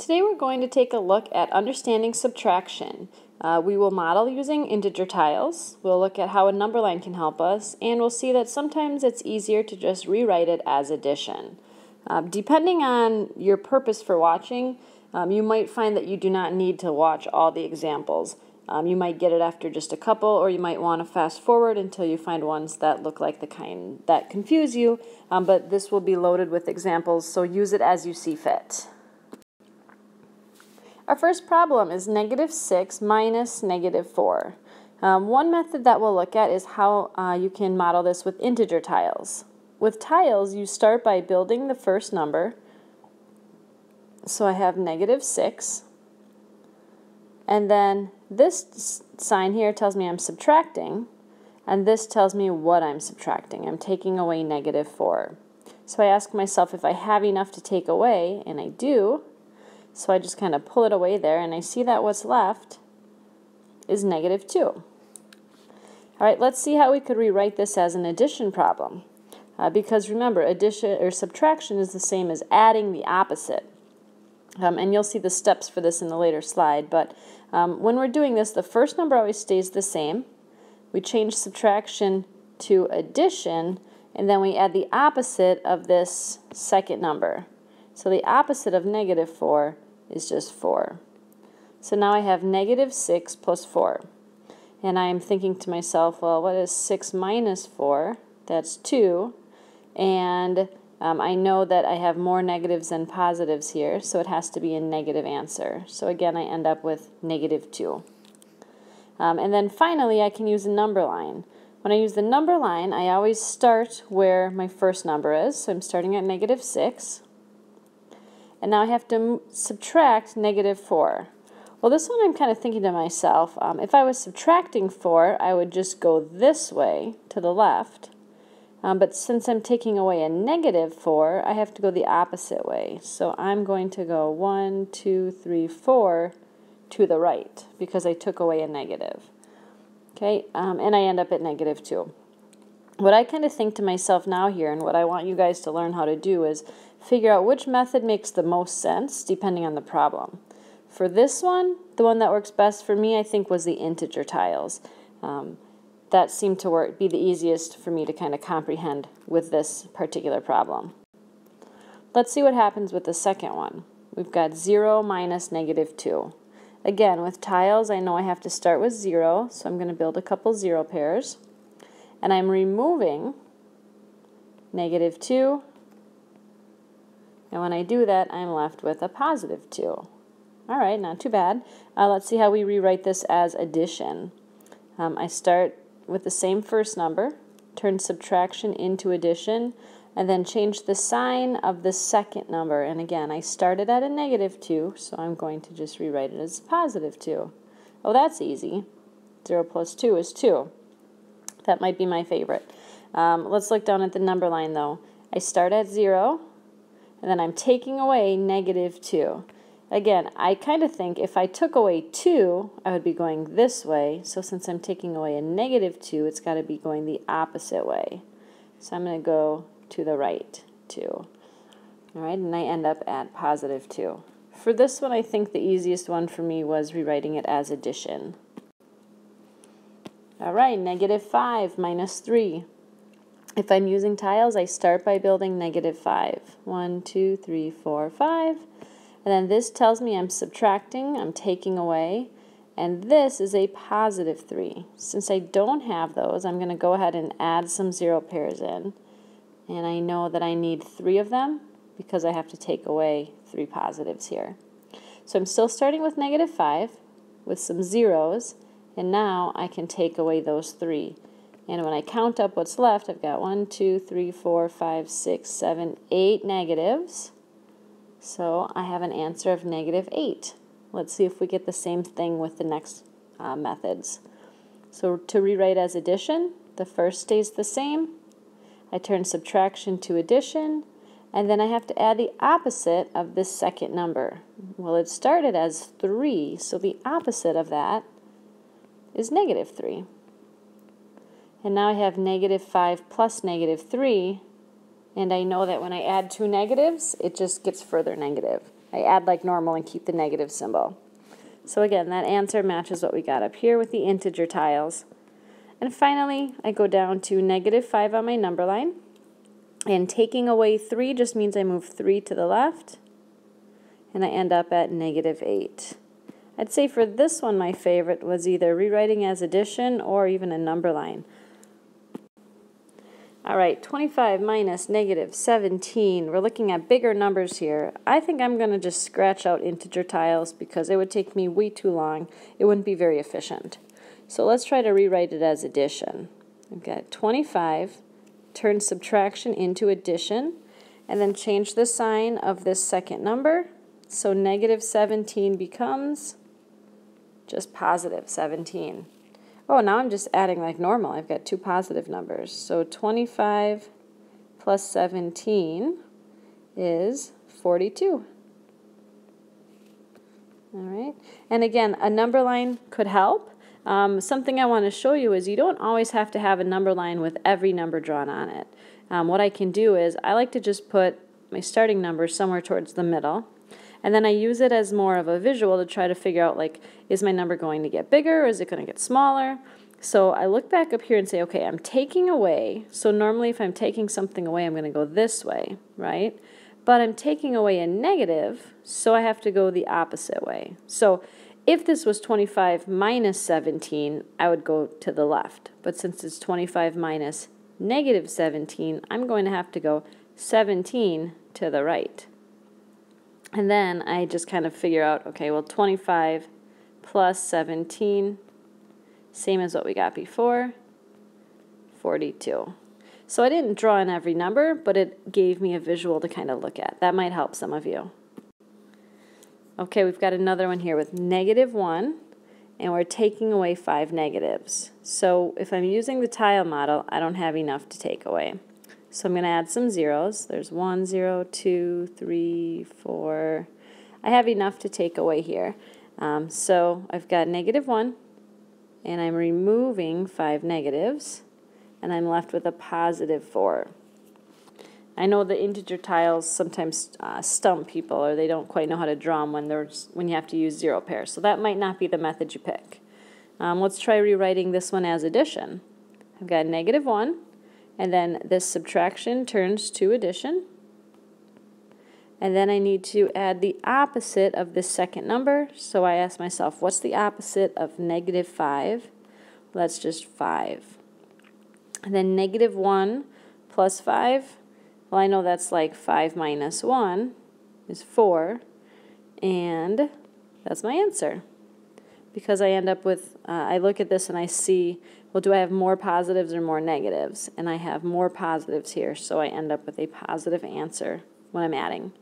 Today we're going to take a look at understanding subtraction. We will model using integer tiles, we'll look at how a number line can help us, and we'll see that sometimes it's easier to just rewrite it as addition. Depending on your purpose for watching, you might find that you do not need to watch all the examples. You might get it after just a couple, or you might want to fast forward until you find ones that look like the kind that confuse you, but this will be loaded with examples, so use it as you see fit. Our first problem is -6 minus -4. One method that we'll look at is how you can model this with integer tiles. With tiles, you start by building the first number. So I have -6. And then this sign here tells me I'm subtracting, and this tells me what I'm subtracting. I'm taking away -4. So I ask myself if I have enough to take away, and I do. So I just kind of pull it away there, and I see that what's left is -2. All right, let's see how we could rewrite this as an addition problem. Because remember, addition or subtraction is the same as adding the opposite. And you'll see the steps for this in a later slide. But when we're doing this, the first number always stays the same. We change subtraction to addition, and then we add the opposite of this second number. So the opposite of -4 is just 4. So now I have -6 plus 4. And I'm thinking to myself, well, what is 6 minus 4? That's 2. And I know that I have more negatives than positives here, so it has to be a negative answer. So again, I end up with -2. And then finally, I can use a number line. When I use the number line, I always start where my first number is. So I'm starting at -6. And now I have to subtract -4. Well, this one I'm kind of thinking to myself, if I was subtracting 4, I would just go this way to the left. But since I'm taking away a -4, I have to go the opposite way. So I'm going to go 1, 2, 3, 4 to the right because I took away a negative. Okay, and I end up at -2. What I kind of think to myself now here, and what I want you guys to learn how to do, is figure out which method makes the most sense depending on the problem. For this one, the one that works best for me, I think, was the integer tiles. That seemed to be the easiest for me to kind of comprehend with this particular problem. Let's see what happens with the second one. We've got 0 minus -2. Again, with tiles, I know I have to start with 0, so I'm going to build a couple 0 pairs. And I'm removing -2. And when I do that, I'm left with a +2. All right, not too bad. Let's see how we rewrite this as addition. I start with the same first number, turn subtraction into addition, and then change the sign of the second number. And again, I started at a -2, so I'm going to just rewrite it as +2. Oh, that's easy. 0 plus 2 is 2. That might be my favorite. Let's look down at the number line, though. I start at 0, and then I'm taking away -2. Again, I kind of think if I took away 2, I would be going this way. So since I'm taking away a -2, it's got to be going the opposite way. So I'm going to go to the right, 2. All right, and I end up at +2. For this one, I think the easiest one for me was rewriting it as addition. All right, -5 minus 3. If I'm using tiles, I start by building -5. 1, 2, 3, 4, 5. And then this tells me I'm subtracting, I'm taking away, and this is a +3. Since I don't have those, I'm going to go ahead and add some 0 pairs in. And I know that I need 3 of them because I have to take away 3 positives here. So I'm still starting with -5 with some zeros, and now I can take away those 3. And when I count up what's left, I've got 1, 2, 3, 4, 5, 6, 7, 8 negatives. So I have an answer of -8. Let's see if we get the same thing with the next methods. So to rewrite as addition, the first stays the same. I turn subtraction to addition, and then I have to add the opposite of this second number. Well, it started as 3, so the opposite of that is -3. And now I have -5 plus -3, and I know that when I add 2 negatives, it just gets further negative. I add like normal and keep the negative symbol. So again, that answer matches what we got up here with the integer tiles. And finally, I go down to -5 on my number line. And taking away 3 just means I move 3 to the left. And I end up at -8. I'd say for this one, my favorite was either rewriting as addition or even a number line. All right, 25 minus -17. We're looking at bigger numbers here. I think I'm going to just scratch out integer tiles because it would take me way too long. It wouldn't be very efficient. So let's try to rewrite it as addition. I've got 25, turn subtraction into addition, and then change the sign of this second number. So -17 becomes just +17. Oh, now I'm just adding like normal. I've got two positive numbers. So 25 plus 17 is 42. All right. And again, a number line could help. Something I want to show you is you don't always have to have a number line with every number drawn on it. What I can do is I like to just put my starting number somewhere towards the middle. And then I use it as more of a visual to try to figure out, like, is my number going to get bigger or is it going to get smaller? So I look back up here and say, okay, I'm taking away. So normally if I'm taking something away, I'm going to go this way, right? But I'm taking away a negative, so I have to go the opposite way. So if this was 25 minus 17, I would go to the left. But since it's 25 minus -17, I'm going to have to go 17 to the right. And then I just kind of figure out, okay, well, 25 plus 17, same as what we got before, 42. So I didn't draw in every number, but it gave me a visual to kind of look at. That might help some of you. Okay, we've got another one here with -1, and we're taking away 5 negatives. So if I'm using the tile model, I don't have enough to take away. So I'm going to add some zeros. There's 1, 0, 2, 3, 4. I have enough to take away here. So I've got -1, and I'm removing 5 negatives, and I'm left with a +4. I know the integer tiles sometimes stump people, or they don't quite know how to draw them when you have to use zero pairs. So that might not be the method you pick. Let's try rewriting this one as addition. I've got -1. And then this subtraction turns to addition. And then I need to add the opposite of this second number. So I ask myself, what's the opposite of -5? Well, that's just 5. And then -1 plus 5. Well, I know that's like 5 minus 1 is 4. And that's my answer. Because I end up with, I look at this and I see, well, do I have more positives or more negatives? And I have more positives here, so I end up with a positive answer when I'm adding.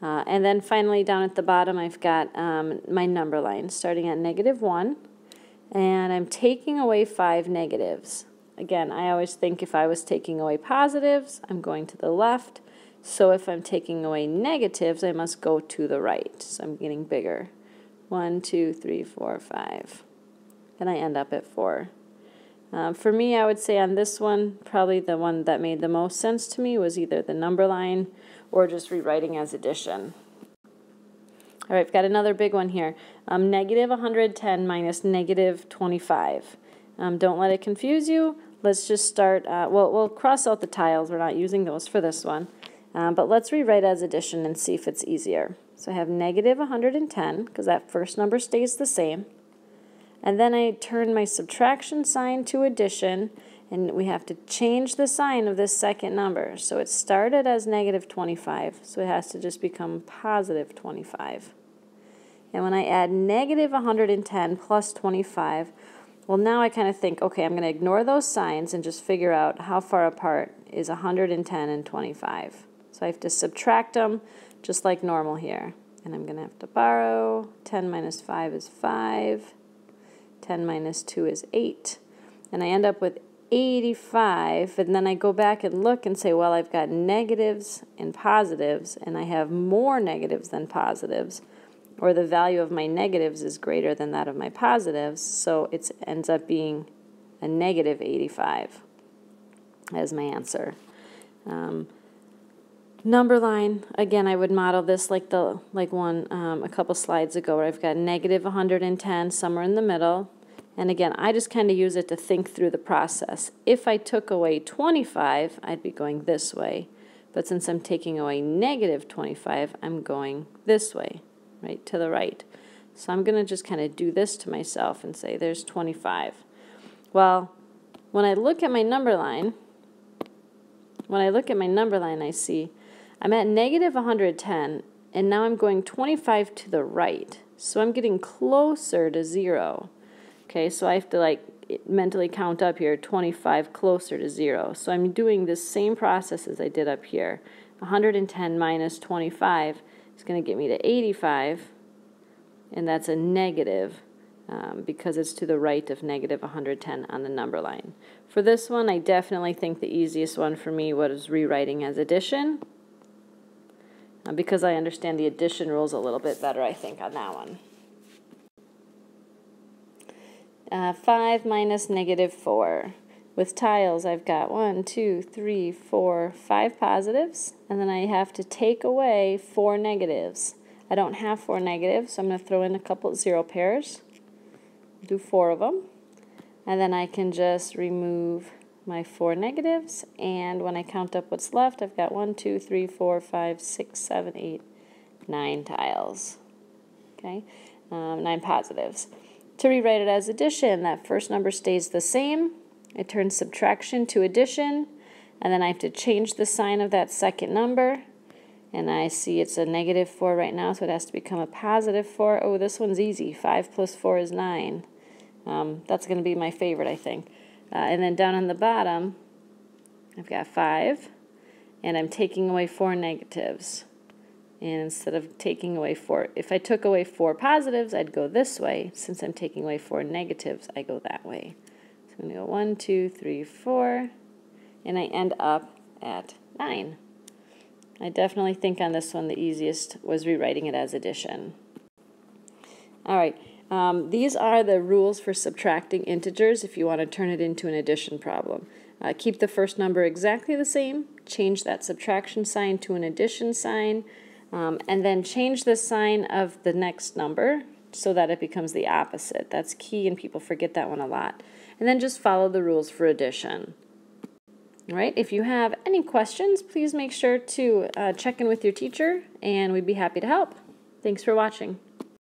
And then finally down at the bottom I've got my number line starting at -1, and I'm taking away 5 negatives. Again, I always think if I was taking away positives, I'm going to the left. So if I'm taking away negatives, I must go to the right. So I'm getting bigger. 1, 2, 3, 4, 5. And I end up at 4. For me, I would say on this one, probably the one that made the most sense to me was either the number line or just rewriting as addition. All right, I've got another big one here. -110 minus -25. Don't let it confuse you. Let's just start, we'll cross out the tiles. We're not using those for this one. But let's rewrite as addition and see if it's easier. So I have -110, because that first number stays the same. And then I turn my subtraction sign to addition, and we have to change the sign of this second number. So it started as -25, so it has to just become +25. And when I add -110 plus 25, well, now I kind of think, okay, I'm going to ignore those signs and just figure out how far apart is 110 and 25. So I have to subtract them just like normal here. And I'm going to have to borrow. 10 minus 5 is 5. 10 minus 2 is 8. And I end up with 85. And then I go back and look and say, well, I've got negatives and positives, and I have more negatives than positives. Or the value of my negatives is greater than that of my positives, so it ends up being a -85 as my answer. Number line, again, I would model this like one a couple slides ago, where I've got negative 110 somewhere in the middle. And again, I just kind of use it to think through the process. If I took away 25, I'd be going this way. But since I'm taking away negative 25, I'm going this way, right, to the right. So I'm going to just kind of do this to myself and say there's 25. Well, when I look at my number line, I see I'm at negative 110, and now I'm going 25 to the right. So I'm getting closer to 0. Okay, so I have to like mentally count up here, 25 closer to 0. So I'm doing this same process as I did up here. 110 minus 25 is going to get me to 85, and that's a negative because it's to the right of negative 110 on the number line. For this one, I definitely think the easiest one for me was rewriting as addition, because I understand the addition rules a little bit better, I think, on that one. 5 minus negative 4. With tiles, I've got 1, 2, 3, 4, 5 positives, and then I have to take away 4 negatives. I don't have 4 negatives, so I'm going to throw in a couple 0 pairs. Do 4 of them. And then I can just remove my 4 negatives, and when I count up what's left, I've got 1, 2, 3, 4, 5, 6, 7, 8, 9 tiles. Okay, 9 positives. To rewrite it as addition, that first number stays the same. It turns subtraction to addition, and then I have to change the sign of that second number. And I see it's a negative 4 right now, so it has to become a positive 4. Oh, this one's easy. 5 plus 4 is 9. That's going to be my favorite, I think. And then down on the bottom, I've got 5, and I'm taking away 4 negatives. And instead of taking away 4, if I took away 4 positives, I'd go this way. Since I'm taking away 4 negatives, I go that way. So I'm going to go 1, 2, 3, 4, and I end up at 9. I definitely think on this one the easiest was rewriting it as addition. All right. These are the rules for subtracting integers if you want to turn it into an addition problem. Keep the first number exactly the same, change that subtraction sign to an addition sign, and then change the sign of the next number so that it becomes the opposite. That's key, and people forget that one a lot. And then just follow the rules for addition. All right, if you have any questions, please make sure to check in with your teacher, and we'd be happy to help. Thanks for watching.